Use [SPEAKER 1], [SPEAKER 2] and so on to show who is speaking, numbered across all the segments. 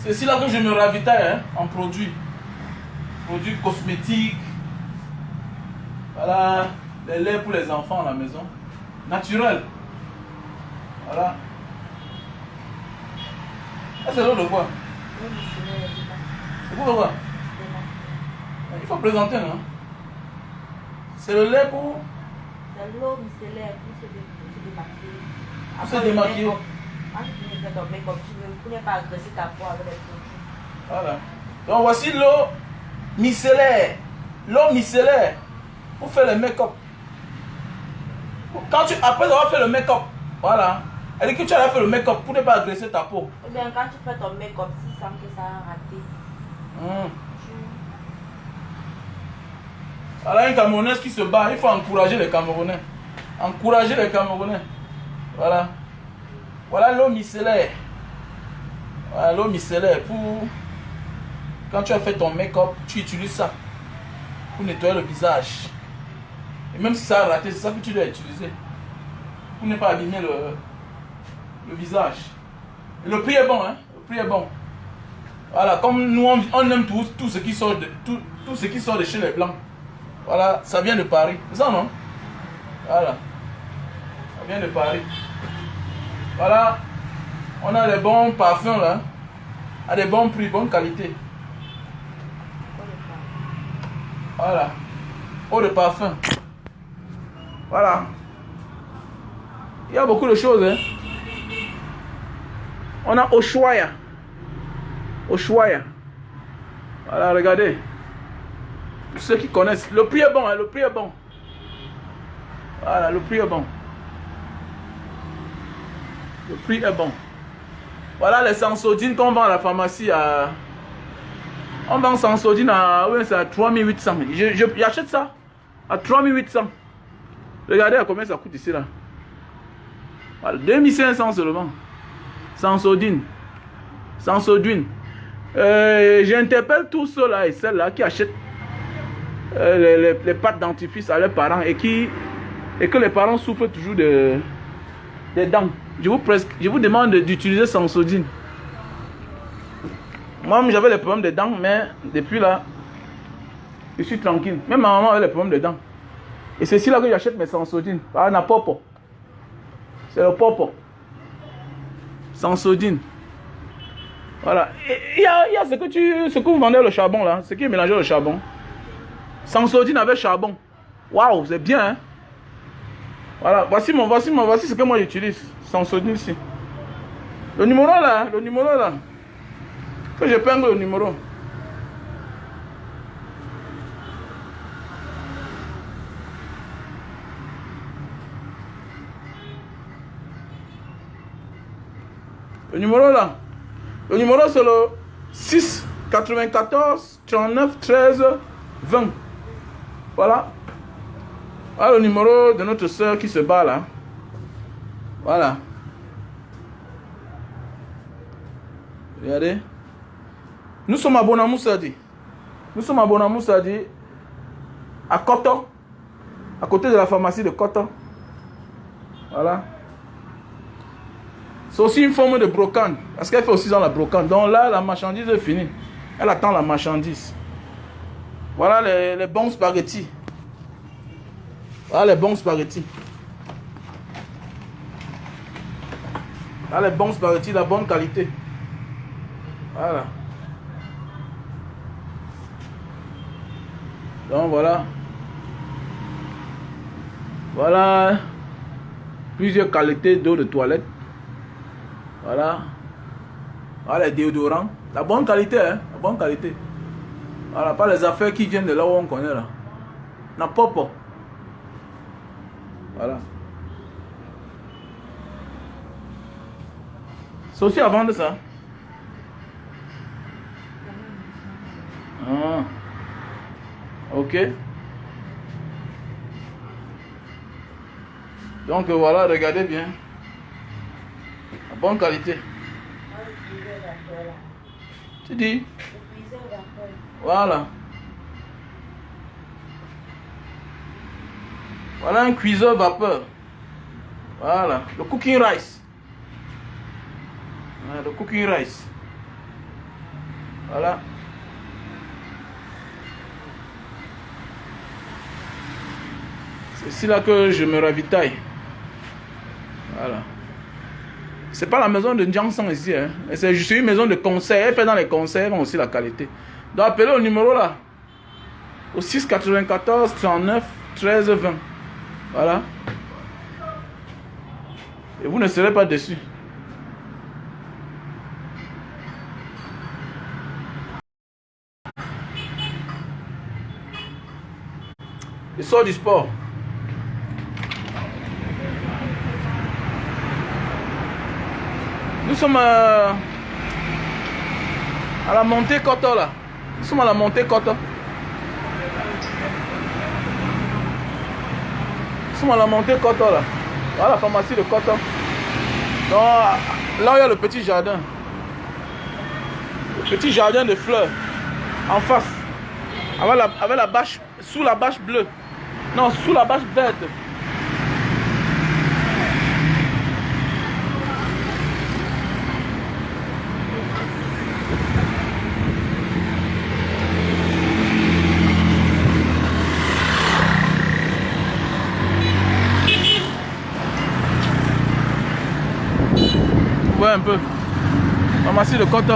[SPEAKER 1] C'est ici là que je me ravitaille hein, en produits. Produits cosmétiques. Voilà, les laits pour les enfants à la maison. Naturel. Voilà. Ah, c'est l'eau de quoi? C'est pour quoi? Il faut présenter, non? C'est le lait pour...
[SPEAKER 2] C'est l'eau micellaire pour se démaquiller.
[SPEAKER 1] Pour se démaquiller.
[SPEAKER 2] Quand tu finis de faire ton make-up, tu n'es pas agresser ta peau avec les produits.
[SPEAKER 1] Voilà. Donc voici l'eau micellaire. L'eau micellaire pour faire le make-up. Après avoir fait le make-up, voilà. Elle dit que tu as fait le make-up pour ne pas agresser ta peau.
[SPEAKER 2] Ou bien quand tu fais ton make-up, si tu sens que ça a raté.
[SPEAKER 1] Voilà une Camerounaise qui se bat. Il faut encourager les Camerounais. Encourager les Camerounais. Voilà. Voilà l'eau micellaire. Voilà l'eau micellaire pour... Quand tu as fait ton make-up, tu utilises ça pour nettoyer le visage. Et même si ça a raté, c'est ça que tu dois utiliser. Pour ne pas abîmer le visage. Et le prix est bon, hein. Le prix est bon. Voilà, comme nous on aime tout ce qui sort tout ce qui sort de chez les Blancs. Voilà, ça vient de Paris. C'est ça, non? Voilà. Ça vient de Paris. Voilà. On a les bons parfums là. À des bons prix, bonne qualité. Voilà. Eau de parfum. Voilà. Il y a beaucoup de choses, hein. On a Ushuaïa. Ushuaïa. Voilà, regardez. Pour ceux qui connaissent. Le prix est bon, hein, le prix est bon. Voilà, le prix est bon. Le prix est bon. Voilà les Sensodyne qu'on vend à la pharmacie à... On vend Sensodyne à... Oui, c'est à 3800. J'achète ça à 3800. Regardez à combien ça coûte ici là. Voilà, 2500 seulement. Sensodyne. Sensodyne. J'interpelle tous ceux-là et celles-là qui achètent les pâtes dentifrice à leurs parents et que les parents souffrent toujours des dents. Je vous demande d'utiliser Sensodyne. Moi, j'avais les problèmes des dents, mais depuis là, je suis tranquille. Même ma maman avait les problèmes des dents. Et c'est ici là que j'achète mes Sensodyne. Ah, na popo. C'est le popo. Sensodyne. Voilà. Il y a ce que vous vendez le charbon là. Ce qui est mélangé au charbon. Sensodyne avec charbon. Waouh, c'est bien, hein. Voilà. Voici ce que moi j'utilise. Sensodyne ici. Le numéro là. Que j'épingle le numéro. Le numéro là. Le numéro c'est le 6 94 39 13 20. Voilà. Voilà le numéro de notre soeur qui se bat là. Voilà. Regardez. Nous sommes à Bonamoussadi. Nous sommes à Bonamoussadi, à Koto, à côté de la pharmacie de Koto. Voilà. C'est aussi une forme de brocante, parce qu'elle fait aussi dans la brocante. Donc là, la marchandise est finie. Elle attend la marchandise. Voilà les bons spaghettis. Voilà les bons spaghettis. Voilà les bons spaghettis, la bonne qualité. Voilà. Donc voilà. Voilà plusieurs qualités d'eau de toilette. Voilà. Voilà les déodorants. La bonne qualité, hein. La bonne qualité. Voilà, pas les affaires qui viennent de là où on connaît là. N'a pas. Voilà. C'est aussi à vendre ça. Ah. Ok. Donc voilà, regardez bien. La bonne qualité. Tu dis? Voilà. Voilà un cuiseur vapeur. Voilà. Le cooking rice. Voilà, le cooking rice. Voilà. C'est ici là que je me ravitaille. Voilà. C'est pas la maison de Ndiangsang ici. Hein. C'est juste une maison de concert. Elle fait dans les concerts aussi la qualité. Donc appelez au numéro là. Au 6 94 39 13 20. Voilà. Et vous ne serez pas déçus. Il sort du sport. Nous sommes à la montée Koto là. Nous sommes à la montée Koto. Nous sommes à la montée Koto là. Voilà la pharmacie de Koto. Donc là où il y a le petit jardin. Le petit jardin de fleurs. En face. Avec la bâche. Sous la bâche bleue. Non, sous la bâche verte. Ouais, un peu. Pharmacie de Koto.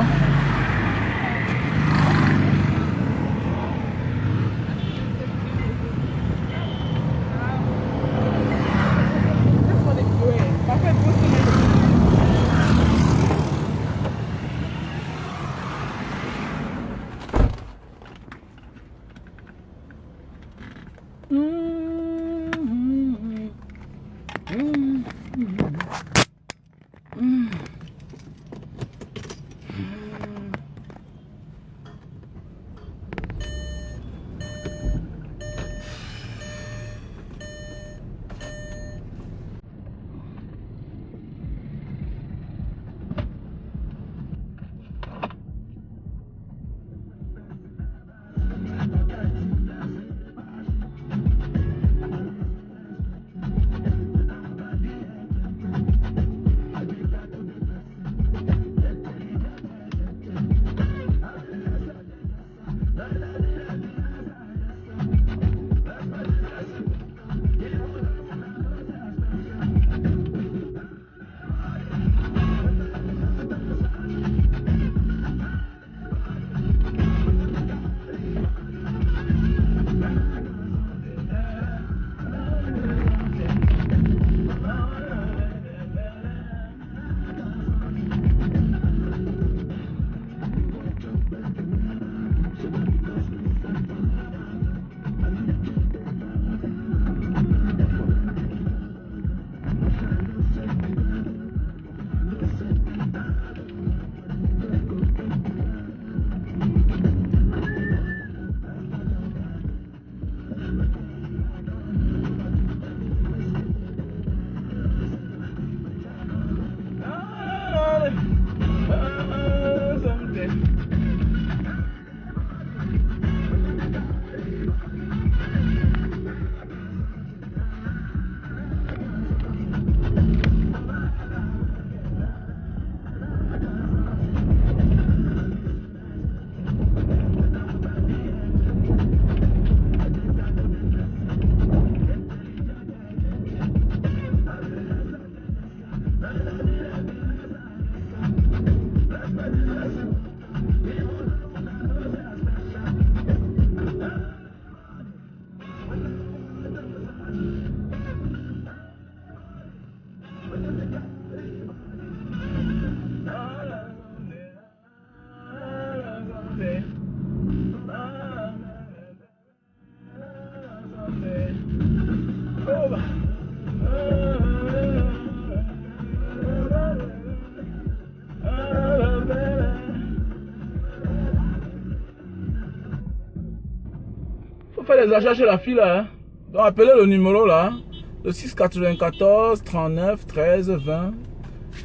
[SPEAKER 1] Les achats chez la fille là. Hein. Donc appelez le numéro là. Le 6 94 39 13 20.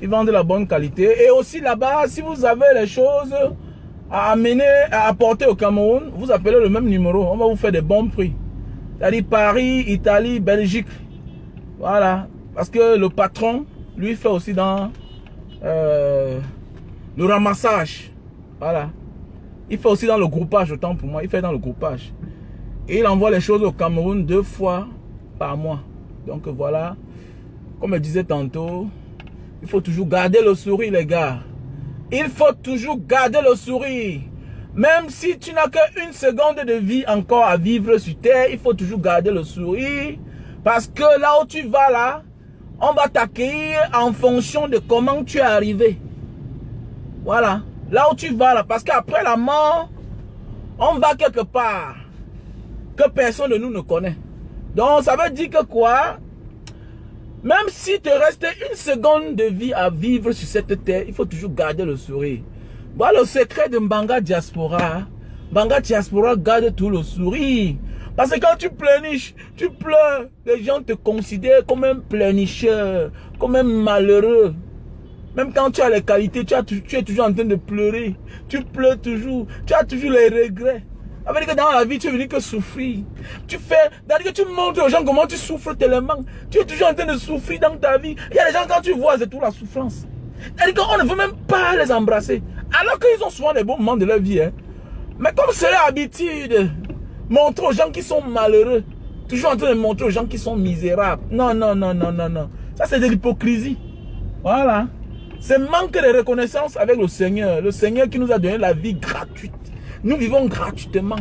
[SPEAKER 1] Ils vendent de la bonne qualité. Et aussi là-bas, si vous avez les choses à amener, à apporter au Cameroun, vous appelez le même numéro. On va vous faire des bons prix. C'est-à-dire Paris, Italie, Belgique. Voilà. Parce que le patron, lui, fait aussi dans le ramassage. Voilà. Il fait aussi dans le groupage, autant pour moi. Il fait dans le groupage. Et il envoie les choses au Cameroun 2 fois par mois. Donc voilà. Comme je disais tantôt, il faut toujours garder le sourire, les gars. Il faut toujours garder le sourire. Même si tu n'as qu'une seconde de vie encore à vivre sur terre, il faut toujours garder le sourire. Parce que là où tu vas là, on va t'accueillir en fonction de comment tu es arrivé. Voilà. Là où tu vas là. Parce qu'après la mort, on va quelque part que personne de nous ne connaît. Donc ça veut dire que quoi? Même si te restait une seconde de vie à vivre sur cette terre, il faut toujours garder le sourire. Voilà le secret de Mbanga Diaspora. Mbanga Diaspora garde tout le sourire. Parce que quand tu pleurniches, tu pleures, les gens te considèrent comme un pleurnicheur, comme un malheureux. Même quand tu as les qualités, tu es toujours en train de pleurer. Tu pleures toujours, tu as toujours les regrets. Ça veut dire que dans la vie, tu es venu que souffrir. C'est-à-dire que tu montres aux gens comment tu souffres tellement. Tu es toujours en train de souffrir dans ta vie. Il y a des gens, quand tu vois, c'est toute la souffrance. C'est-à-dire qu'on ne veut même pas les embrasser. Alors qu'ils ont souvent des bons moments de leur vie. Hein. Mais comme c'est leur habitude, montrer aux gens qui sont malheureux. Toujours en train de montrer aux gens qui sont misérables. Non, non, non, non, non, non. Ça, c'est de l'hypocrisie. Voilà. C'est manque de reconnaissance avec le Seigneur. Le Seigneur qui nous a donné la vie gratuite. Nous vivons gratuitement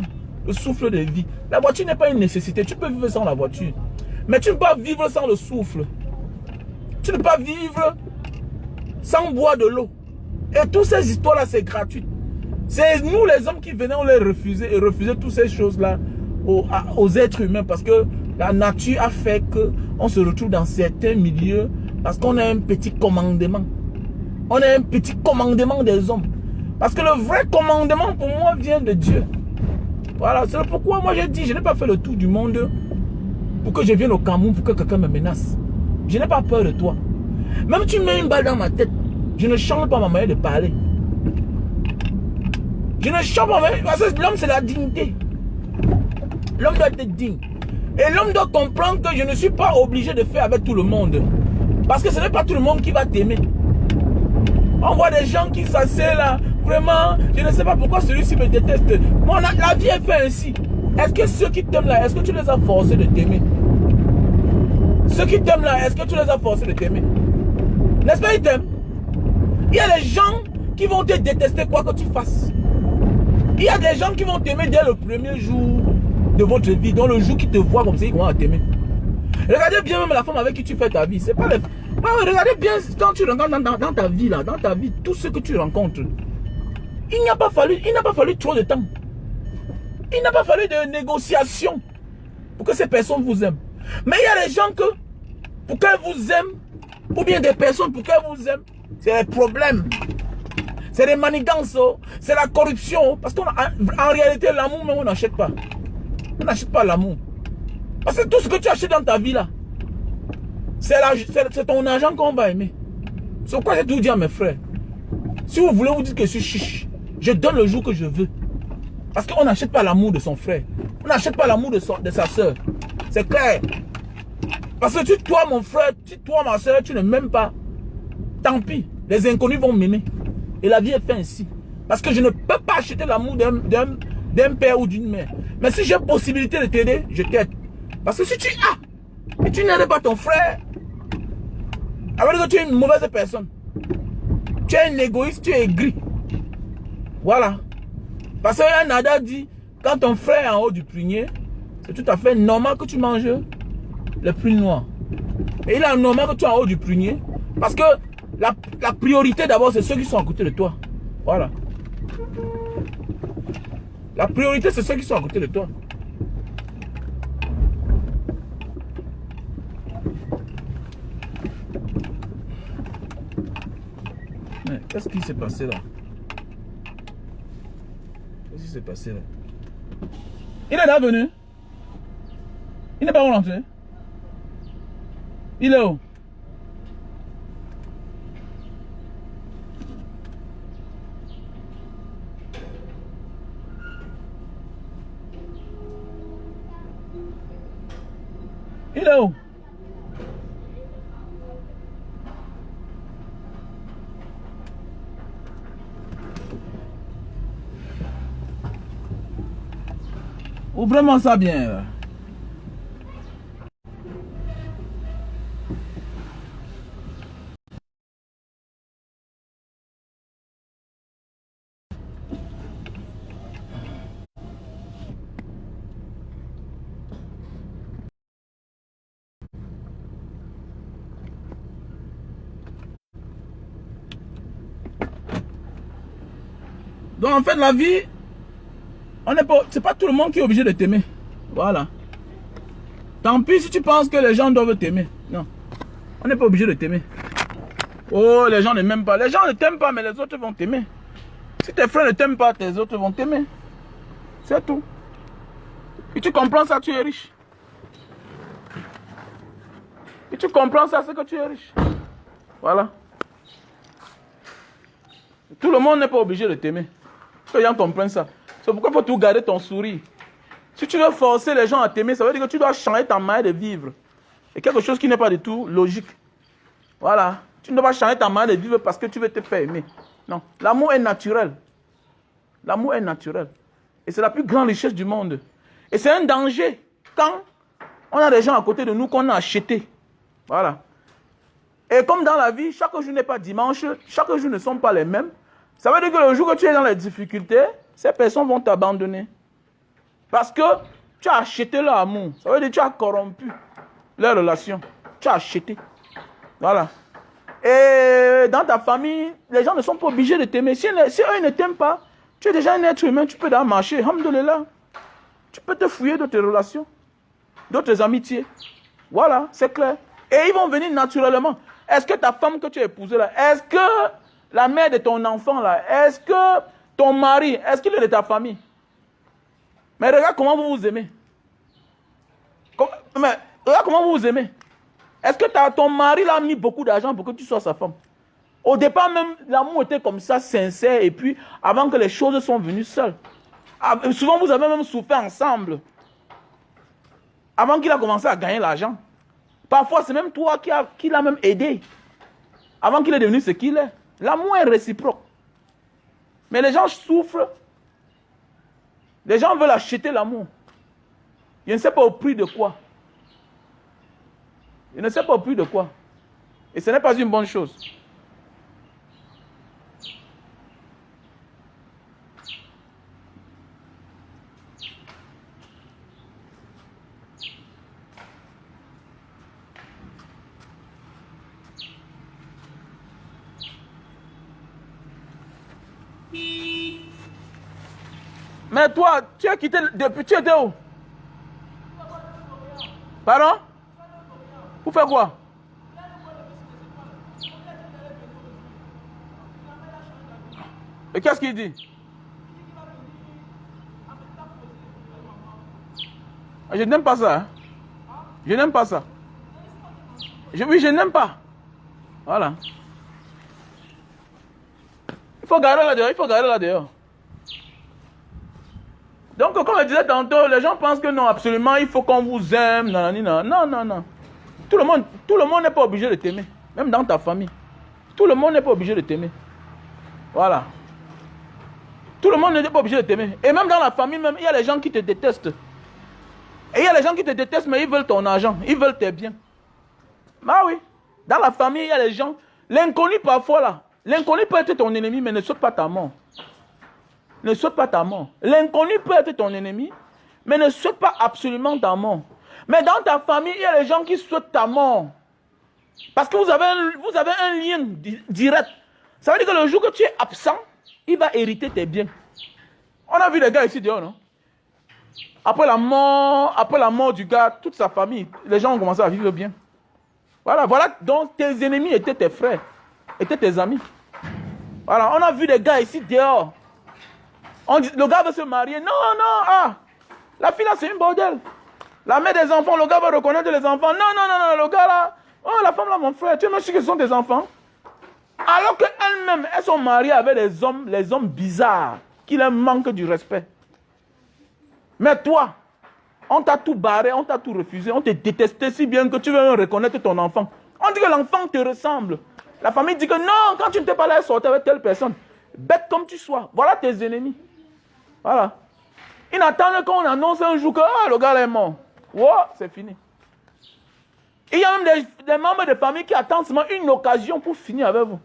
[SPEAKER 1] le souffle de vie. La voiture n'est pas une nécessité. Tu peux vivre sans la voiture. Mais tu ne peux pas vivre sans le souffle. Tu ne peux pas vivre sans boire de l'eau. Et toutes ces histoires-là, c'est gratuit. C'est nous les hommes qui venons les refuser et refuser toutes ces choses-là aux êtres humains. Parce que la nature a fait qu'on se retrouve dans certains milieux parce qu'on a un petit commandement. On a un petit commandement des hommes. Parce que le vrai commandement pour moi vient de Dieu. Voilà, c'est pourquoi moi j'ai dit, je n'ai pas fait le tour du monde pour que je vienne au Cameroun, pour que quelqu'un me menace. Je n'ai pas peur de toi. Même tu mets une balle dans ma tête, je ne change pas ma manière de parler. Je ne change pas ma manière, parce que l'homme c'est la dignité. L'homme doit être digne. Et l'homme doit comprendre que je ne suis pas obligé de faire avec tout le monde. Parce que ce n'est pas tout le monde qui va t'aimer. On voit des gens qui s'asseyent là. Vraiment, je ne sais pas pourquoi celui-ci me déteste. Moi, la vie est faite ainsi. Est-ce que ceux qui t'aiment là, est-ce que tu les as forcés de t'aimer? Ceux qui t'aiment là, est-ce que tu les as forcés de t'aimer? N'est-ce pas, ils t'aiment? Il y a des gens qui vont te détester quoi que tu fasses. Il y a des gens qui vont t'aimer dès le premier jour de votre vie. Dans le jour qu'ils te voient comme ça, ils vont t'aimer. Regardez bien même la femme avec qui tu fais ta vie. C'est pas les... Regardez bien quand tu rencontres dans ta vie là, dans ta vie, tout ce que tu rencontres. Il n'a pas fallu trop de temps. Il n'a pas fallu de négociation pour que ces personnes vous aiment. Mais il y a des gens que, pour qu'elles vous aiment, ou bien des personnes pour qu'elles vous aiment, c'est des problèmes. C'est des manigances, c'est la corruption. Parce qu'en réalité, l'amour, on n'achète pas. On n'achète pas l'amour. Parce que tout ce que tu achètes dans ta vie là, c'est ton argent qu'on va aimer. C'est pourquoi j'ai tout dit à mes frères. Si vous voulez vous dire que je suis chiche, je donne le jour que je veux. Parce qu'on n'achète pas l'amour de son frère. On n'achète pas l'amour de sa soeur. C'est clair. Parce que si toi, mon frère, si toi, ma soeur, tu ne m'aimes pas, tant pis. Les inconnus vont m'aimer. Et la vie est faite ainsi. Parce que je ne peux pas acheter l'amour d'un père ou d'une mère. Mais si j'ai possibilité de t'aider, je t'aide. Parce que si tu as, et tu n'aides pas ton frère, alors que tu es une mauvaise personne. Tu es un égoïste, tu es aigri. Voilà. Parce que Nada dit, quand ton frère est en haut du prunier, c'est tout à fait normal que tu manges le prune noir. Et il est normal que tu es en haut du prunier. Parce que la priorité d'abord, c'est ceux qui sont à côté de toi. Voilà. La priorité, c'est ceux qui sont à côté de toi. Mais qu'est-ce qui s'est passé là? Qu'est-ce qui s'est passé là? Il est là venu. Il n'est pas rentré. Il est où? Il est où? Ou vraiment ça bien là. Donc en fait la vie, c'est pas tout le monde qui est obligé de t'aimer. Voilà. Tant pis si tu penses que les gens doivent t'aimer. Non. On n'est pas obligé de t'aimer. Oh, les gens ne m'aiment pas. Les gens ne t'aiment pas, mais les autres vont t'aimer. Si tes frères ne t'aiment pas, tes autres vont t'aimer. C'est tout. Et tu comprends ça, tu es riche. Et tu comprends ça, c'est que tu es riche. Voilà. Tout le monde n'est pas obligé de t'aimer. Les gens comprennent ça. C'est pourquoi il faut tout garder ton sourire. Si tu veux forcer les gens à t'aimer, ça veut dire que tu dois changer ta manière de vivre. C'est quelque chose qui n'est pas du tout logique. Voilà. Tu ne dois pas changer ta manière de vivre parce que tu veux te faire aimer. Non. L'amour est naturel. L'amour est naturel. Et c'est la plus grande richesse du monde. Et c'est un danger quand on a des gens à côté de nous qu'on a achetés. Voilà. Et comme dans la vie, chaque jour n'est pas dimanche, chaque jour ne sont pas les mêmes. Ça veut dire que le jour que tu es dans les difficultés, ces personnes vont t'abandonner. Parce que tu as acheté leur amour. Ça veut dire que tu as corrompu leur relation. Tu as acheté. Voilà. Et dans ta famille, les gens ne sont pas obligés de t'aimer. Si eux ne t'aiment pas, tu es déjà un être humain, tu peux dans marcher. Alhamdoulilah. Tu peux te fouiller d'autres relations, d'autres amitiés. Voilà, c'est clair. Et ils vont venir naturellement. Est-ce que ta femme que tu as épousée là, est-ce que la mère de ton enfant là, est-ce que ton mari, est-ce qu'il est de ta famille? Mais regarde comment vous vous aimez. Mais regarde comment vous vous aimez. Est-ce que ton mari là a mis beaucoup d'argent pour que tu sois sa femme? Au départ même, l'amour était comme ça, sincère, et puis avant que les choses sont venues seules. Souvent vous avez même souffert ensemble. Avant qu'il a commencé à gagner l'argent. Parfois c'est même toi qui l'a même aidé. Avant qu'il est devenu ce qu'il est. L'amour est réciproque. Mais les gens souffrent. Les gens veulent acheter l'amour. Je ne sais pas au prix de quoi. Je ne sais pas au prix de quoi. Et ce n'est pas une bonne chose. Mais toi, tu as quitté depuis, tu étais où? Pardon? Pour faire quoi? Et qu'est-ce qu'il dit? Je n'aime pas ça. Hein? Je n'aime pas ça. Oui, je n'aime pas. Voilà. Il faut garder là-dehors. Il faut garder là-dehors. Donc, comme je disais tantôt, les gens pensent que non, absolument, il faut qu'on vous aime. Non, non, non. Tout le monde n'est pas obligé de t'aimer. Même dans ta famille. Tout le monde n'est pas obligé de t'aimer. Voilà. Tout le monde n'est pas obligé de t'aimer. Et même dans la famille, même, il y a les gens qui te détestent. Et il y a les gens qui te détestent, mais ils veulent ton argent. Ils veulent tes biens. Ah oui. Dans la famille, il y a les gens. L'inconnu parfois là. L'inconnu peut être ton ennemi, mais ne souhaite pas ta mort. Ne souhaite pas ta mort. L'inconnu peut être ton ennemi, mais ne souhaite pas absolument ta mort. Mais dans ta famille, il y a les gens qui souhaitent ta mort. Parce que vous avez un lien direct. Ça veut dire que le jour que tu es absent, il va hériter tes biens. On a vu les gars ici dehors, non? Après la mort du gars, toute sa famille, les gens ont commencé à vivre bien. Voilà, donc tes ennemis étaient tes frères, étaient tes amis. Voilà, on a vu des gars ici dehors. Le gars veut se marier. Non, la fille là, c'est une bordel. La mère des enfants, le gars va reconnaître les enfants. Non, le gars là, la femme là, mon frère, tu es même sûr que ce sont des enfants. Alors qu'elles-mêmes, elles sont mariées avec les hommes bizarres, qui leur manquent du respect. Mais toi, on t'a tout barré, on t'a tout refusé, on t'a détesté si bien que tu veux reconnaître ton enfant. On dit que l'enfant te ressemble. La famille dit que non, quand tu ne t'es pas là, sortir avec telle personne. Bête comme tu sois, voilà tes ennemis. Voilà. Ils n'attendent qu'on annonce un jour que le gars est mort. Wow, c'est fini. Il y a même des membres de famille qui attendent seulement une occasion pour finir avec vous.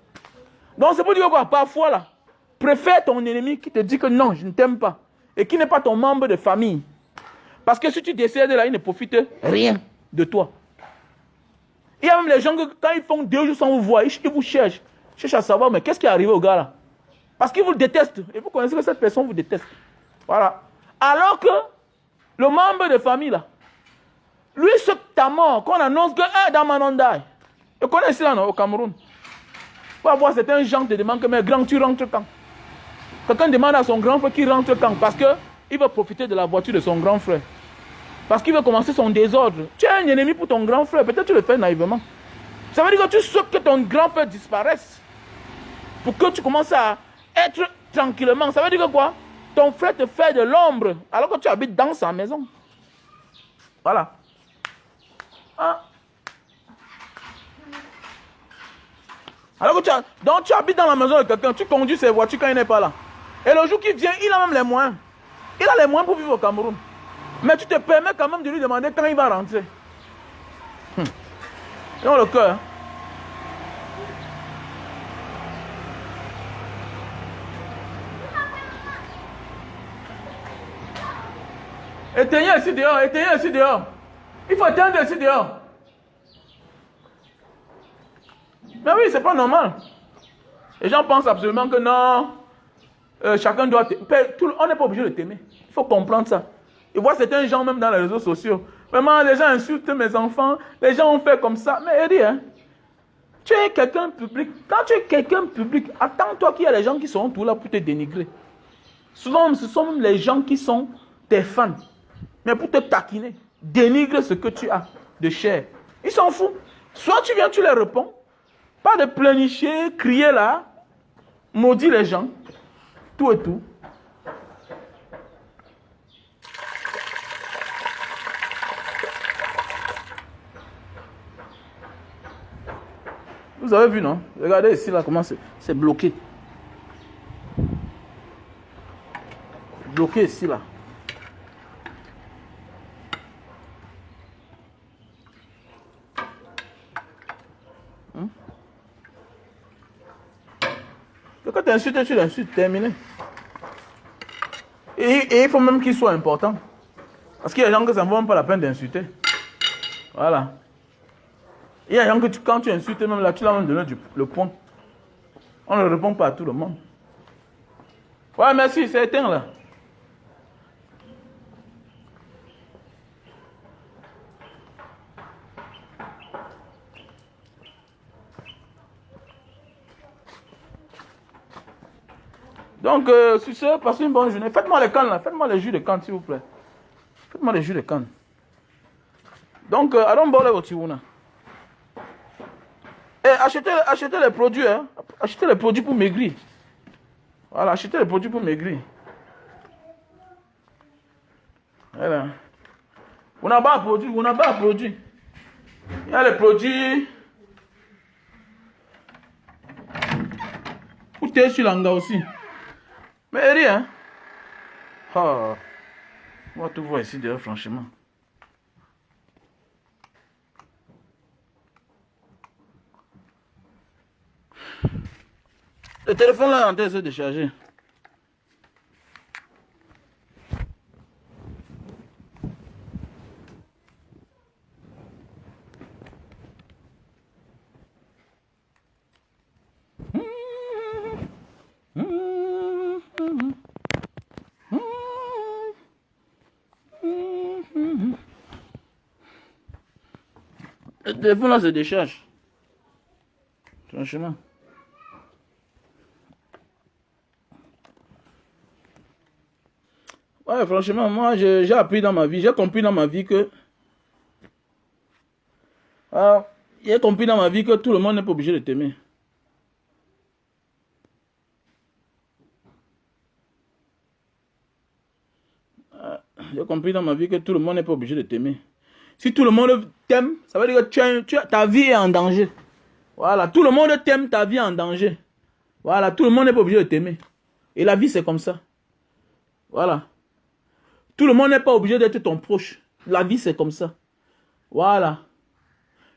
[SPEAKER 1] Donc c'est pour dire quoi, parfois là, préfère ton ennemi qui te dit que non, je ne t'aime pas. Et qui n'est pas ton membre de famille. Parce que si tu décèdes là, il ne profite rien de toi. Il y a même les gens que quand ils font 2 jours sans vous voir, ils vous cherchent à savoir, mais qu'est-ce qui est arrivé au gars là? Parce qu'ils vous détestent. Et vous connaissez que cette personne vous déteste. Voilà. Alors que le membre de famille là, lui, ce ta mort, qu'on annonce que dans Manondaï. Vous connaissez là, non, au Cameroun. Vous allez voir certains gens te demandent que, mais grand, tu rentres quand? Quelqu'un demande à son grand frère qui rentre quand? Parce qu'il veut profiter de la voiture de son grand frère. Parce qu'il veut commencer son désordre. Tu es un ennemi pour ton grand frère. Peut-être tu le fais naïvement. Ça veut dire que tu souhaites que ton grand frère disparaisse. Pour que tu commences à être tranquillement. Ça veut dire que quoi? Ton frère te fait de l'ombre. Alors que tu habites dans sa maison. Voilà. Ah. Alors que donc tu habites dans la maison de quelqu'un. Tu conduis ses voitures quand il n'est pas là. Et le jour qu'il vient, il a même les moyens. Il a les moyens pour vivre au Cameroun. Mais tu te permets quand même de lui demander quand il va rentrer. Ils ont le cœur. Éteignez ici dehors, éteignez ici dehors. Il faut éteindre ici dehors. Mais oui, c'est pas normal. Les gens pensent absolument que non, chacun doit t'aimer. On n'est pas obligé de t'aimer. Il faut comprendre ça. Et voir certains gens même dans les réseaux sociaux. Vraiment, les gens insultent mes enfants. Les gens ont fait comme ça. Mais Eddie, hein, tu es quelqu'un public. Quand tu es quelqu'un public, attends-toi qu'il y a des gens qui seront tout là pour te dénigrer. Souvent, ce sont même les gens qui sont tes fans. Mais pour te taquiner, dénigrer ce que tu as de chair. Ils s'en foutent. Soit tu viens, tu leur réponds. Pas de pleurnicher, crier là. Maudire les gens. Tout et tout. Vous avez vu, non? Regardez ici, là, comment c'est bloqué. Bloqué ici, là. Quand tu insultes, tu l'insultes, terminé. Et il faut même qu'il soit important. Parce qu'il y a des gens que ça ne vaut même pas la peine d'insulter. Voilà. Il y a des gens que quand tu insultes, même là, tu l'as même donné le point. On ne répond pas à tout le monde. Ouais, merci, c'est éteint là. Donc, sur ce, passez une bonne journée. Faites-moi les cannes là. Faites-moi les jus de canne, s'il vous plaît. Faites-moi les jus de canne. Donc, allons boire les tirouna. Et achetez les produits, hein. Achetez les produits pour maigrir. Voilà, achetez les produits pour maigrir. Voilà. On n'a pas de produits, on n'a pas de produits. Il y a les produits. Pour t'aider sur l'anga aussi. Mais rien. Oh. On va tout voir ici dehors, franchement. Le téléphone là est en train de se décharger. Le téléphone là se décharge. Franchement. Ouais, franchement, moi j'ai appris dans ma vie, j'ai compris dans ma vie que. J'ai compris dans ma vie que tout le monde n'est pas obligé de t'aimer. J'ai compris dans ma vie que tout le monde n'est pas obligé de t'aimer. Si tout le monde t'aime, ça veut dire que ta vie est en danger. Voilà, tout le monde t'aime, ta vie est en danger. Voilà, tout le monde n'est pas obligé de t'aimer. Et la vie, c'est comme ça. Voilà. Tout le monde n'est pas obligé d'être ton proche. La vie, c'est comme ça. Voilà.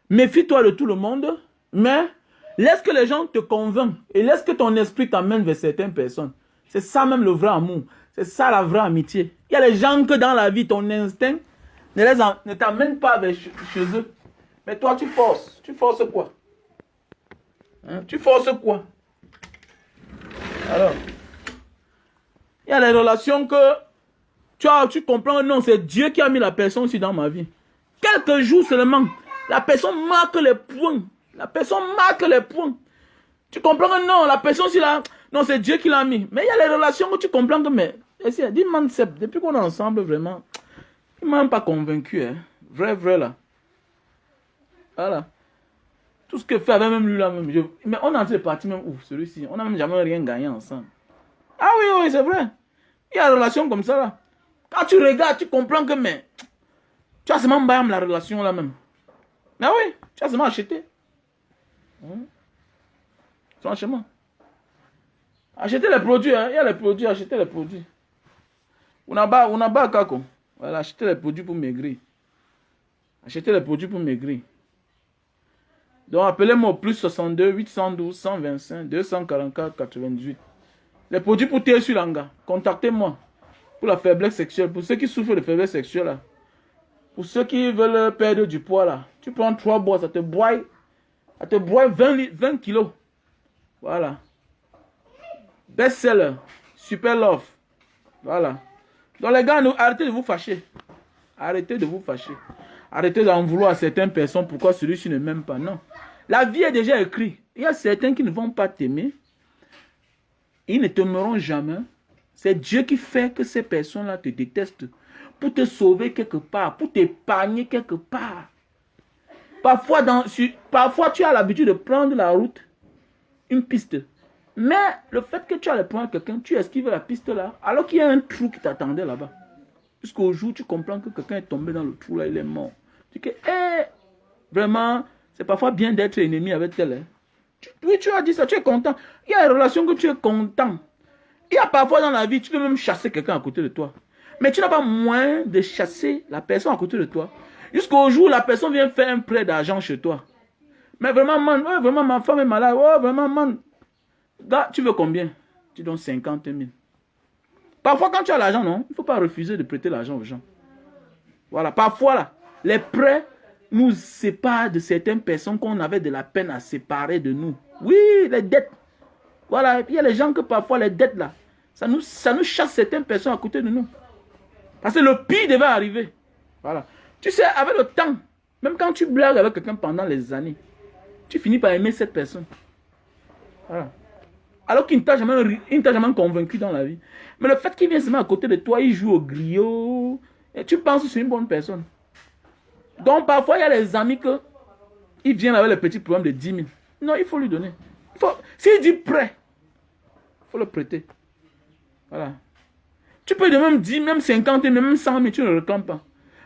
[SPEAKER 1] Méfie-toi de tout le monde, mais laisse que les gens te convainquent et laisse que ton esprit t'amène vers certaines personnes. C'est ça même le vrai amour. C'est ça la vraie amitié. Il y a des gens que dans la vie, ton instinct ne t'amène pas vers chez eux. Mais toi, tu forces. Tu forces quoi? Hein? Tu forces quoi? Alors, il y a des relations que tu comprends, non, c'est Dieu qui a mis la personne aussi dans ma vie. Quelques jours seulement, la personne marque les points. La personne marque les points. Tu comprends que non, la personne aussi là, non, c'est Dieu qui l'a mis. Mais il y a les relations où tu comprends que, mais, dis-moi, depuis qu'on est ensemble, vraiment, il ne m'a même pas convaincu, hein. Vrai là. Voilà. Tout ce que fait avec même lui là, même. Mais on est en train de partir même où, celui-ci. On n'a même jamais rien gagné ensemble. Ah oui, c'est vrai. Il y a des relations comme ça là. Quand tu regardes, tu comprends que, mais, tu as seulement bâillé la relation là même. Ah oui, tu as seulement acheté. Franchement. Achetez les produits, hein. Il y a les produits, achetez les produits. On a bas kako. Voilà, achetez les produits pour maigrir. Achetez les produits pour maigrir. Donc appelez-moi au plus 62 812 125 244 98. Les produits pour tirer sur l'anga. Contactez-moi pour la faiblesse sexuelle. Pour ceux qui souffrent de faiblesse sexuelle là. Pour ceux qui veulent perdre du poids là. Tu prends 3 bois, ça te broie 20 kilos. Voilà. Best-seller. Super love. Voilà. Donc les gars, arrêtez de vous fâcher. Arrêtez de vous fâcher. Arrêtez d'en vouloir à certaines personnes pourquoi celui-ci ne m'aime pas. Non. La vie est déjà écrite. Il y a certains qui ne vont pas t'aimer. Ils ne t'aimeront jamais. C'est Dieu qui fait que ces personnes-là te détestent. Pour te sauver quelque part. Pour t'épargner quelque part. Parfois, tu as l'habitude de prendre la route. Une piste. Mais le fait que tu as le point à quelqu'un, tu esquives la piste là. Alors qu'il y a un trou qui t'attendait là-bas. Jusqu'au jour où tu comprends que quelqu'un est tombé dans le trou là, il est mort. Tu dis que, vraiment, c'est parfois bien d'être ennemi avec tel. Hein. Oui, tu as dit ça, tu es content. Il y a une relation que tu es content. Il y a parfois dans la vie, tu peux même chasser quelqu'un à côté de toi. Mais tu n'as pas moyen de chasser la personne à côté de toi. Jusqu'au jour où la personne vient faire un prêt d'argent chez toi. Mais vraiment, man, ouais, vraiment, ma femme est malade. Ouais, vraiment, man. Gars, tu veux combien? Tu donnes 50 000. Parfois, quand tu as l'argent, non, il ne faut pas refuser de prêter l'argent aux gens. Voilà, parfois, là, les prêts nous séparent de certaines personnes qu'on avait de la peine à séparer de nous. Oui, les dettes. Voilà, il y a les gens que parfois, les dettes, là, ça nous chasse certaines personnes à côté de nous. Parce que le pire devait arriver. Voilà. Tu sais, avec le temps, même quand tu blagues avec quelqu'un pendant les années, tu finis par aimer cette personne. Voilà. Alors qu'il ne t'a jamais convaincu dans la vie. Mais le fait qu'il vient seulement à côté de toi, il joue au griot. Et tu penses que c'est une bonne personne. Donc parfois, il y a des amis que ils viennent avec le petit problème de 10 000. Non, il faut lui donner. S'il dit prêt, il faut le prêter. Voilà. Tu peux de même 10, même 50 000, même 100 000, tu ne réclames pas.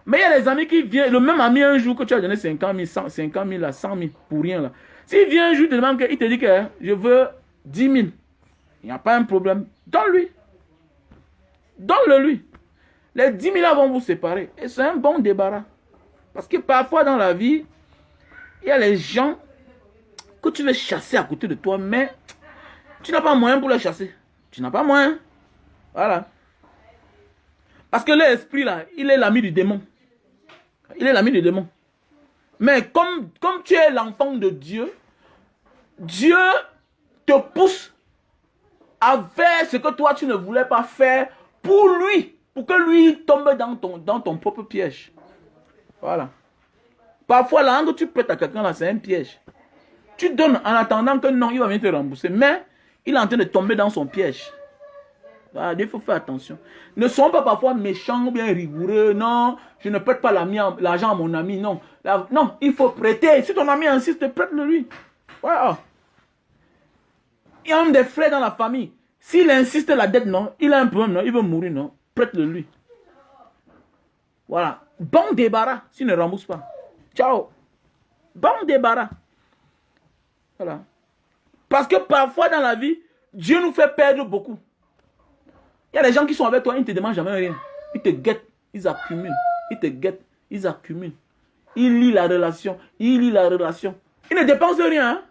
[SPEAKER 1] Mais il y a des amis qui viennent, le même ami un jour que tu as donné 50 000, 50 000, 100 000 pour rien là. S'il vient un jour, il te dit que je veux 10 000. Il n'y a pas un problème. Donne-lui. Donne-le lui. Les 10 000 là vont vous séparer. Et c'est un bon débarras. Parce que parfois dans la vie, il y a les gens que tu veux chasser à côté de toi, mais tu n'as pas moyen pour les chasser. Tu n'as pas moyen. Voilà. Parce que l'esprit là, il est l'ami du démon. Il est l'ami du démon. Mais comme tu es l'enfant de Dieu, Dieu te pousse à faire ce que toi tu ne voulais pas faire pour lui. Pour que lui tombe dans ton propre piège. Voilà. Parfois, la langue que tu prêtes à quelqu'un là, c'est un piège. Tu donnes en attendant que non, il va venir te rembourser. Mais il est en train de tomber dans son piège. Voilà, il faut faire attention. Ne soyons pas parfois méchants ou bien rigoureux. Non, je ne prête pas l'argent à mon ami. Non, non, il faut prêter. Si ton ami insiste, prête-le lui. Voilà. Il y a même des frères dans la famille. S'il insiste la dette, non, il a un problème, non, il veut mourir, non, prête-le lui. Voilà. Bon débarras s'il ne rembourse pas. Ciao. Bon débarras. Voilà. Parce que parfois dans la vie, Dieu nous fait perdre beaucoup. Il y a des gens qui sont avec toi, ils ne te demandent jamais rien. Ils te guettent. Ils accumulent. Ils te guettent. Ils accumulent. Ils lient la relation. Ils lient la relation. Ils ne dépensent rien. Hein?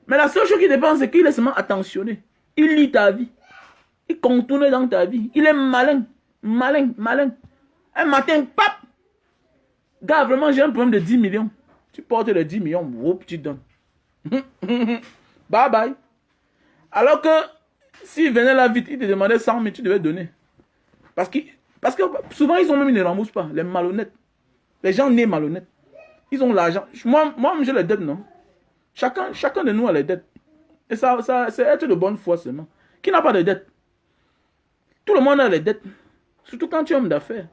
[SPEAKER 1] Mais la seule chose qu'il dépense, c'est qu'il est seulement attentionné. Il lit ta vie. Il contourne dans ta vie. Il est malin. Malin. Malin. Un matin, pap! Gars, vraiment, j'ai un problème de 10 millions. Tu portes les 10 millions, whoop, tu donnes. Bye bye. Alors que, s'il venait là vite, il te demandait 100 000, tu devais donner. Parce que souvent, ils ont même, ils ne remboursent pas. Les malhonnêtes. Les gens nés malhonnêtes. Ils ont l'argent. Moi, j'ai les dettes, non? Chacun de nous a les dettes. Et ça c'est être de bonne foi seulement. Qui n'a pas de dettes? Tout le monde a les dettes. Surtout quand tu es homme d'affaires.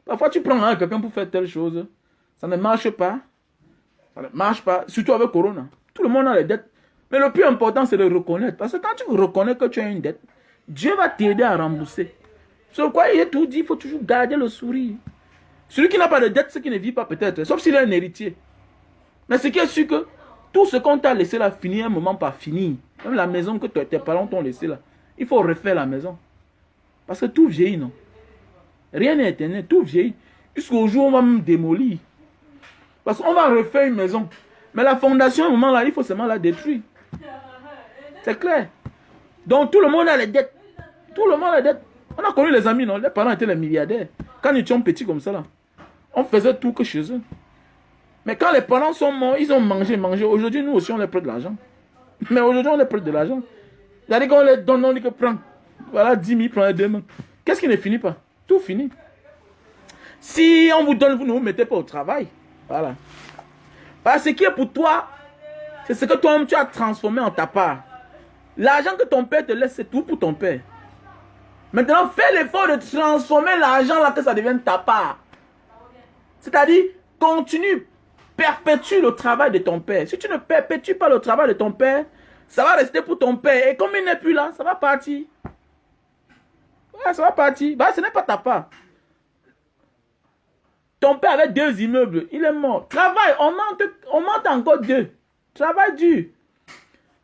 [SPEAKER 1] Parfois, tu prends quelqu'un pour faire telle chose. Ça ne marche pas. Ça ne marche pas. Surtout avec Corona. Tout le monde a les dettes. Mais le plus important, c'est de reconnaître. Parce que quand tu reconnais que tu as une dette, Dieu va t'aider à rembourser. Sur quoi il est tout dit, il faut toujours garder le sourire. Celui qui n'a pas de dette, c'est qui ne vit pas peut-être. Sauf s'il est un héritier. Mais ce qui est sûr que tout ce qu'on t'a laissé là finit un moment par finir. Même la maison que tes parents t'ont laissée là. Il faut refaire la maison. Parce que tout vieillit, non? Rien n'est éternel, tout vieillit. Jusqu'au jour où on va même démolir. Parce qu'on va refaire une maison. Mais la fondation, à un moment là, il faut seulement la détruire. C'est clair. Donc tout le monde a les dettes. Tout le monde a les dettes. On a connu les amis, non? Les parents étaient les milliardaires. Quand ils étaient petits comme ça là, on faisait tout que chez eux. Mais quand les parents sont morts, ils ont mangé. Aujourd'hui, nous aussi, on les prête de l'argent. Mais aujourd'hui, on les prête de l'argent. C'est-à-dire qu'on les donne, on dit que prends. Voilà, 10 000, prends les 2 mains. Qu'est-ce qui ne finit pas? Tout finit. Si on vous donne, vous ne vous mettez pas au travail. Voilà. Parce que ce qui est pour toi, c'est ce que toi-même tu as transformé en ta part. L'argent que ton père te laisse, c'est tout pour ton père. Maintenant, fais l'effort de transformer l'argent là, que ça devienne ta part. C'est-à-dire, continue, perpétue le travail de ton père. Si tu ne perpétues pas le travail de ton père, ça va rester pour ton père. Et comme il n'est plus là, ça va partir. Ouais, ça va partir. Bah, ce n'est pas ta part. Ton père avait 2 immeubles. Il est mort. Travaille. On monte encore 2. Travaille dur.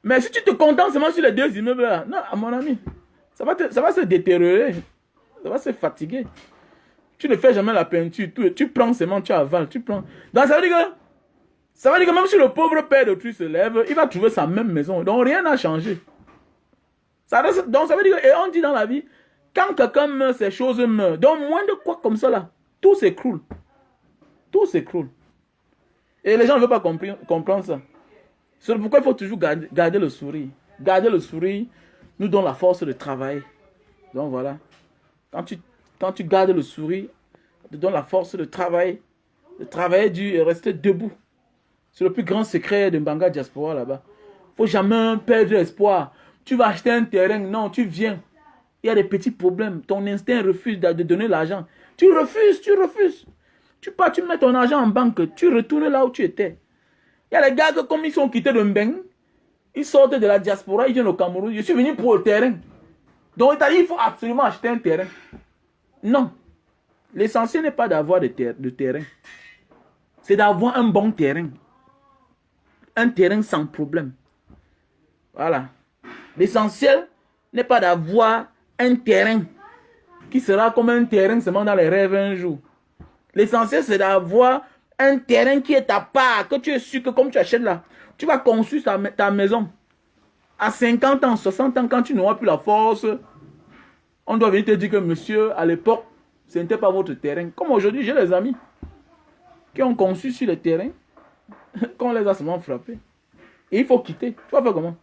[SPEAKER 1] Mais si tu te contentes seulement sur les 2 immeubles là, non, à mon ami, ça va se détériorer. Ça va se fatiguer. Tu ne fais jamais la peinture. Tu prends seulement, tu avales. Tu prends. Donc ça veut dire que même si le pauvre père d'autrui se lève, il va trouver sa même maison. Donc rien n'a changé. Donc ça veut dire que, et on dit dans la vie, quand quelqu'un meurt, ces choses meurent. Donc moins de quoi comme ça là, tout s'écroule. Tout s'écroule. Et les gens ne veulent pas comprendre ça. C'est pourquoi il faut toujours garder le sourire. Garder le sourire nous donne la force de travailler. Donc voilà. Quand tu gardes le sourire, ça te donne la force de travailler dur et rester debout. C'est le plus grand secret de Mbanga Diaspora là-bas. Il ne faut jamais perdre espoir. Tu vas acheter un terrain, non, tu viens. Il y a des petits problèmes. Ton instinct refuse de donner l'argent. Tu refuses. Tu pars, tu mets ton argent en banque, tu retournes là où tu étais. Il y a les gars que comme ils sont quittés de Mbeng, ils sortent de la diaspora, ils viennent au Cameroun. Je suis venu pour le terrain. Donc il faut absolument acheter un terrain. Non. L'essentiel n'est pas d'avoir de terrain. C'est d'avoir un bon terrain. Un terrain sans problème. Voilà. L'essentiel n'est pas d'avoir un terrain qui sera comme un terrain seulement dans les rêves un jour. L'essentiel, c'est d'avoir un terrain qui est ta part, que tu es sûr que comme tu achètes là, tu vas construire ta maison. À 50 ans, 60 ans, quand tu n'auras plus la force, on doit venir te dire que monsieur, à l'époque, ce n'était pas votre terrain. Comme aujourd'hui, j'ai des amis qui ont conçu sur le terrain, qu'on les a seulement frappés. Et il faut quitter. Tu vas faire comment?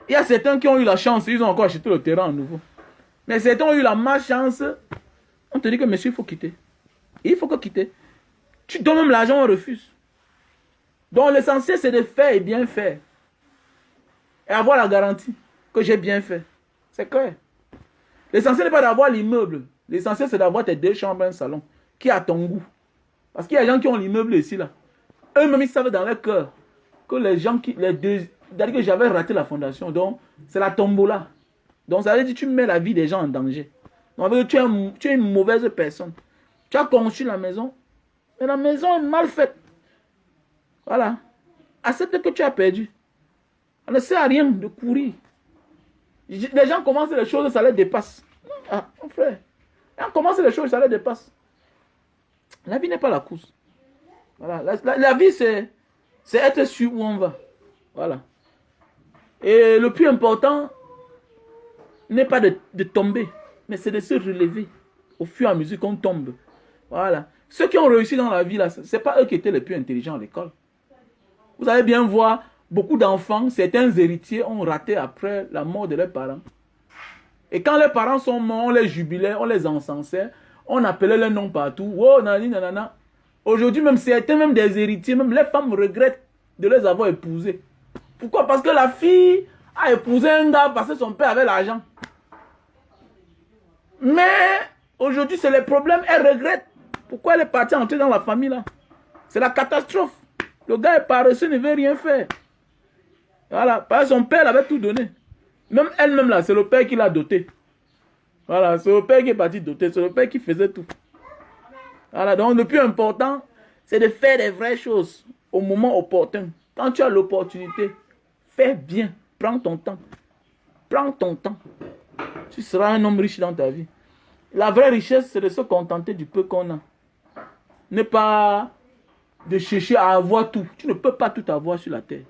[SPEAKER 1] Il y a certains qui ont eu la chance, ils ont encore acheté le terrain à nouveau. Mais certains ont eu la malchance. On te dit que monsieur, il faut quitter. Et il faut que quitter. Tu donnes même l'argent, on refuse. Donc l'essentiel, c'est de faire et bien faire. Et avoir la garantie que j'ai bien fait. C'est clair. L'essentiel n'est pas d'avoir l'immeuble. L'essentiel, c'est d'avoir tes 2 chambres et un salon qui est à ton goût. Parce qu'il y a des gens qui ont l'immeuble ici, là. Eux-mêmes, ils savent dans leur cœur que les gens qui... C'est-à-dire que j'avais raté la fondation. Donc, c'est la tombola. Donc, ça veut dire que tu mets la vie des gens en danger. Donc, tu es une mauvaise personne. Tu as conçu la maison, mais la maison est mal faite. Voilà. Accepte que tu as perdu. Ça ne sert à rien de courir. Les gens commencent les choses, ça les dépasse. Ah, mon frère. commencé les choses, ça les dépasse. La vie n'est pas la course. Voilà. La vie, c'est être sûr où on va. Voilà. Et le plus important n'est pas de tomber, mais c'est de se relever au fur et à mesure qu'on tombe. Voilà. Ceux qui ont réussi dans la vie, ce n'est pas eux qui étaient les plus intelligents à l'école. Vous allez bien voir, beaucoup d'enfants, certains héritiers ont raté après la mort de leurs parents. Et quand les parents sont morts, on les jubilait, on les encensait, on appelait leurs noms partout. Oh, nanani, nanana. Aujourd'hui, même certains, même des héritiers, même les femmes regrettent de les avoir épousés. Pourquoi? Parce que la fille a épousé un gars parce que son père avait l'argent. Mais aujourd'hui, c'est les problèmes. Elle regrette. Pourquoi elle est partie entrer dans la famille là? C'est la catastrophe. Le gars est paresseux, ne veut rien faire. Voilà. Parce que son père avait tout donné. Même elle-même là, c'est le père qui l'a doté. Voilà, c'est le père qui est parti doter. C'est le père qui faisait tout. Voilà, donc le plus important, c'est de faire des vraies choses au moment opportun. Quand tu as l'opportunité, fais bien. Prends ton temps. Prends ton temps. Tu seras un homme riche dans ta vie. La vraie richesse, c'est de se contenter du peu qu'on a. Ne pas de chercher à avoir tout. Tu ne peux pas tout avoir sur la terre.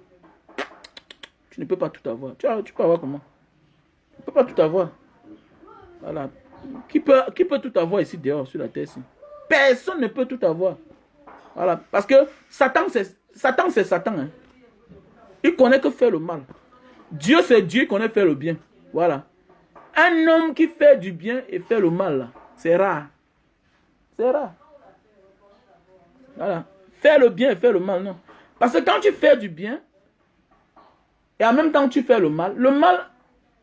[SPEAKER 1] Tu ne peux pas tout avoir. Tu peux avoir comment? Tu ne peux pas tout avoir. Voilà. Qui peut tout avoir ici dehors sur la terre ici? Personne ne peut tout avoir. Voilà. Parce que Satan, c'est Satan. Hein. Il connaît que faire le mal. Dieu, c'est Dieu qui connaît faire le bien. Voilà. Un homme qui fait du bien et fait le mal, c'est rare. C'est rare. Voilà. Faire le bien et faire le mal, non. Parce que quand tu fais du bien, et en même temps tu fais le mal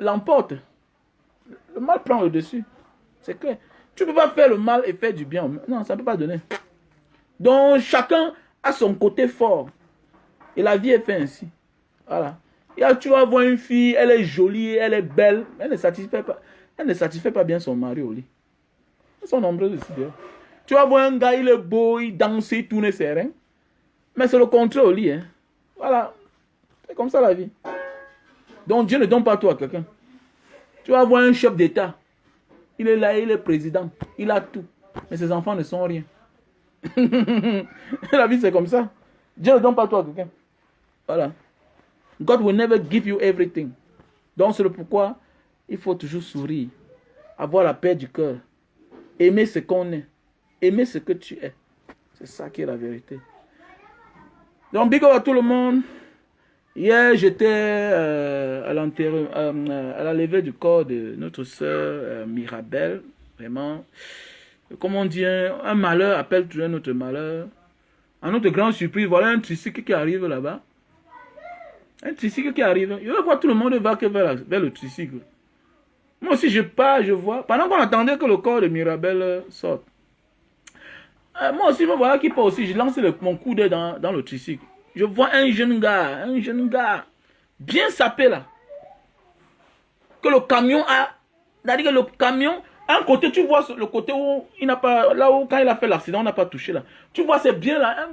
[SPEAKER 1] l'emporte. Le mal prend le dessus. C'est clair. Tu ne peux pas faire le mal et faire du bien. Non, ça ne peut pas donner. Donc chacun a son côté fort. Et la vie est faite ainsi. Voilà. Et là, tu vas voir une fille, elle est jolie, elle est belle. Elle ne satisfait pas bien son mari au lit. Ils sont nombreux ici dehors. Tu vas voir un gars, il est beau, il danse, il tourne ses reins. Mais c'est le contraire au lit. Hein. Voilà. C'est comme ça la vie. Donc Dieu ne donne pas tout à quelqu'un. Tu vas voir un chef d'État. Il est là, il est président. Il a tout. Mais ses enfants ne sont rien. La vie c'est comme ça. Dieu ne donne pas tout à quelqu'un. Voilà. God will never give you everything. Donc c'est le pourquoi il faut toujours sourire. Avoir la paix du cœur. Aimer ce qu'on est. Aimer ce que tu es. C'est ça qui est la vérité. Donc big up à tout le monde. Hier j'étais à la levée du corps de notre sœur Mirabelle. Vraiment. Comme on dit, un malheur appelle toujours un autre malheur. À notre grande surprise, voilà un tricycle qui arrive là-bas. Un tricycle qui arrive. Je vais voir tout le monde va vers le tricycle. Moi aussi, je pars, je vois. Pendant qu'on attendait que le corps de Mirabelle sorte. Moi aussi, me voilà qui part aussi. Je lance mon coup d'œil dans le tricycle. Je vois un jeune gars, bien sapé là. Que le camion a. C'est-à-dire que le camion, un côté, tu vois le côté où il n'a pas. Là où, quand il a fait l'accident, on n'a pas touché là. Tu vois, c'est bien là.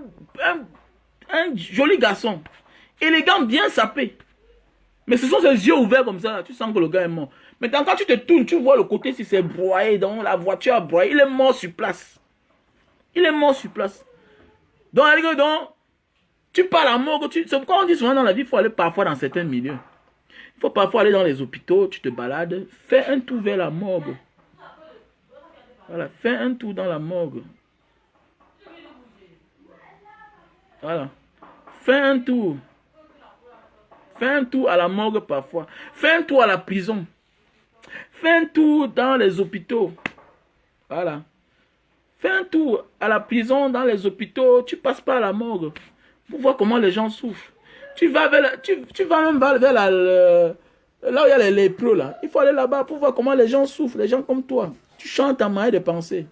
[SPEAKER 1] Un joli garçon. Élégant, bien sapé. Mais ce sont ses yeux ouverts comme ça. Tu sens que le gars est mort. Maintenant, quand tu te tournes, tu vois le côté si c'est broyé. Donc, la voiture a broyé. Il est mort sur place. Il est mort sur place. Donc, tu pars à la morgue. C'est pourquoi on dit souvent dans la vie, il faut aller parfois dans certains milieux. Il faut parfois aller dans les hôpitaux. Tu te balades. Fais un tour vers la morgue. Voilà. Fais un tour dans la morgue. Voilà. Fais un tour. Fais un tour à la morgue parfois. Fais un tour à la prison. Fais un tour dans les hôpitaux. Voilà. Fais un tour à la prison, dans les hôpitaux. Tu passes pas à la morgue. Pour voir comment les gens souffrent. Tu vas même vers là où il y a les lépreux là. Il faut aller là-bas pour voir comment les gens souffrent. Les gens comme toi. Tu chantes ta manière de penser.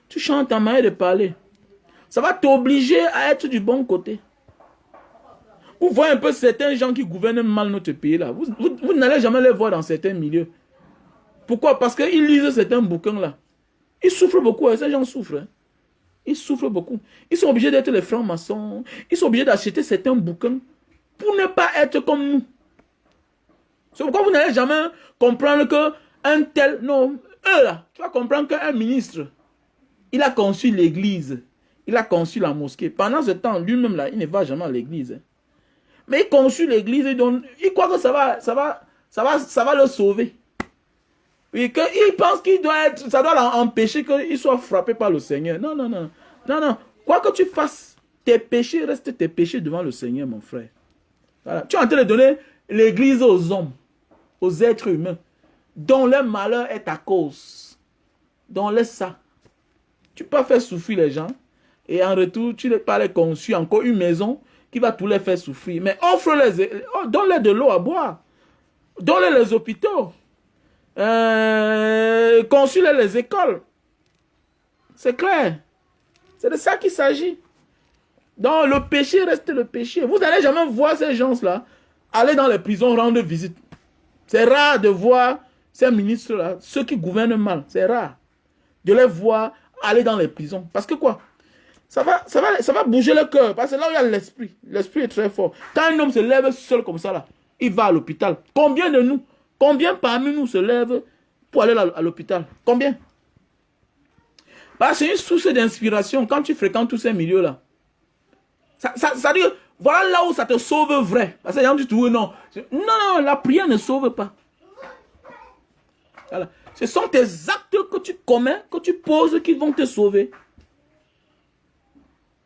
[SPEAKER 1] Tu chantes ta manière de parler. Ça va t'obliger à être du bon côté. Vous voyez un peu certains gens qui gouvernent mal notre pays là. Vous n'allez jamais les voir dans certains milieux. Pourquoi? Parce qu'ils lisent certains bouquins là. Ils souffrent beaucoup. Hein. Ces gens souffrent. Hein. Ils souffrent beaucoup. Ils sont obligés d'être les francs-maçons. Ils sont obligés d'acheter certains bouquins pour ne pas être comme nous. C'est pourquoi vous n'allez jamais comprendre qu'un tel... Non, eux là, tu vas comprendre qu'un ministre, il a conçu l'église, il a conçu la mosquée. Pendant ce temps, lui-même là, il ne va jamais à l'église. Mais il conçut l'église et donc, il croit que ça va le sauver. Oui, il pense qu'il doit être, ça doit l'empêcher qu'il soit frappé par le Seigneur. Non, non, non. Non, non. Quoi que tu fasses, tes péchés restent tes péchés devant le Seigneur, mon frère. Voilà. Tu es en train de donner l'église aux hommes, aux êtres humains, dont leur malheur est ta cause. Donc laisse ça. Tu peux faire souffrir les gens et en retour, tu n'es pas les conçu encore une maison qui va tous les faire souffrir. Mais donne-les de l'eau à boire. Donne-les les hôpitaux. Conçu-les les écoles. C'est clair. C'est de ça qu'il s'agit. Donc le péché reste le péché. Vous n'allez jamais voir ces gens-là aller dans les prisons rendre visite. C'est rare de voir ces ministres-là, ceux qui gouvernent mal. C'est rare de les voir aller dans les prisons. Parce que quoi? Ça va bouger le cœur. Parce que là où il y a l'esprit. L'esprit est très fort. Quand un homme se lève seul comme ça, là, il va à l'hôpital. Combien de nous, combien parmi nous se lèvent pour aller à l'hôpital? Combien? Bah, c'est une source d'inspiration quand tu fréquentes tous ces milieux-là. Ça dit, voilà là où ça te sauve vrai. Parce que les gens disent, oui, non. Non, la prière ne sauve pas. Voilà. Ce sont tes actes que tu commets, que tu poses, qui vont te sauver.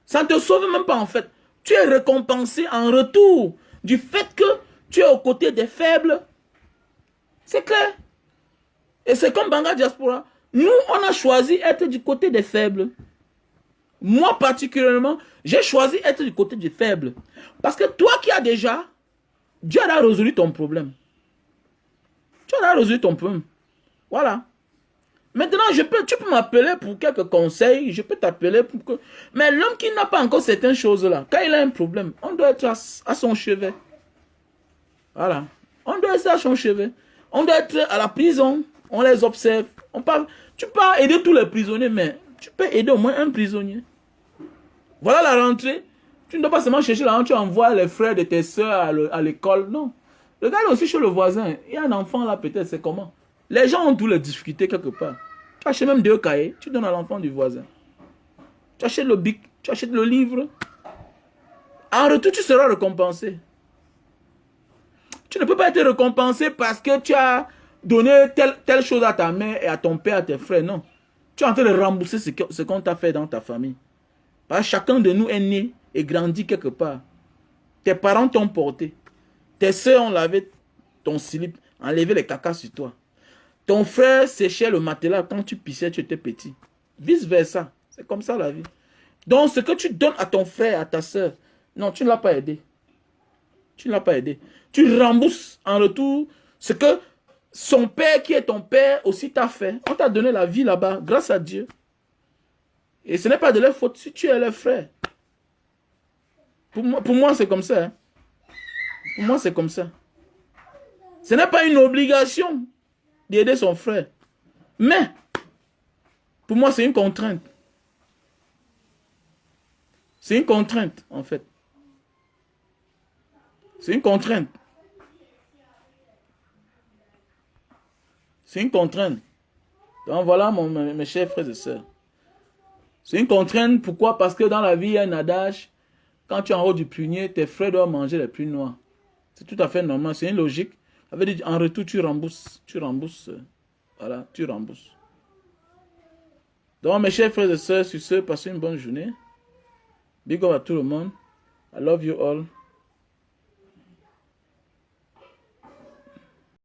[SPEAKER 1] Ça ne te sauve même pas en fait. Tu es récompensé en retour du fait que tu es aux côtés des faibles. C'est clair. Et c'est comme Banga Diaspora. Nous, on a choisi être du côté des faibles. Moi particulièrement, j'ai choisi être du côté des faibles. Parce que toi qui as déjà, Dieu a résolu ton problème. Dieu a résolu ton problème. Voilà. Maintenant, tu peux m'appeler pour quelques conseils, je peux t'appeler pour que... Mais l'homme qui n'a pas encore certaines choses-là, quand il a un problème, on doit être à son chevet. Voilà. On doit être à son chevet. On doit être à la prison, on les observe. Tu peux pas aider tous les prisonniers, mais tu peux aider au moins un prisonnier. Voilà la rentrée. Tu ne dois pas seulement chercher l'argent, tu envoies les frères de tes soeurs à l'école. Non. Regarde aussi chez le voisin. Il y a un enfant là, peut-être, c'est comment? Les gens ont toutes les difficultés quelque part. Tu achètes même 2 cahiers, tu donnes à l'enfant du voisin. Tu achètes le bic, tu achètes le livre. En retour, tu seras récompensé. Tu ne peux pas être récompensé parce que tu as donné telle chose à ta mère et à ton père, à tes frères. Non. Tu es en train de rembourser ce qu'on t'a fait dans ta famille. Parce que chacun de nous est né et grandi quelque part. Tes parents t'ont porté. Tes soeurs ont lavé ton slip, enlevé les cacas sur toi. Ton frère séchait le matelas quand tu pissais, tu étais petit. Vice versa. C'est comme ça la vie. Donc ce que tu donnes à ton frère, à ta soeur, non, tu ne l'as pas aidé. Tu ne l'as pas aidé. Tu rembourses en retour ce que son père qui est ton père aussi t'a fait. On t'a donné la vie là-bas, grâce à Dieu. Et ce n'est pas de leur faute si tu es leur frère. Pour moi c'est comme ça. Hein. Pour moi, c'est comme ça. Ce n'est pas une obligation d'aider son frère. Mais, pour moi, c'est une contrainte. C'est une contrainte, en fait. C'est une contrainte. C'est une contrainte. Donc voilà, mes chers frères et sœurs. C'est une contrainte, pourquoi? Parce que dans la vie, il y a un adage. Quand tu es en haut du prunier, tes frères doivent manger les prunes noires. C'est tout à fait normal, c'est une logique. Ça veut dire, en retour, tu rembourses. Tu rembourses. Voilà, tu rembourses. Donc, mes chers frères et sœurs, sur ce, passez une bonne journée. Big up à tout le monde. I love you all.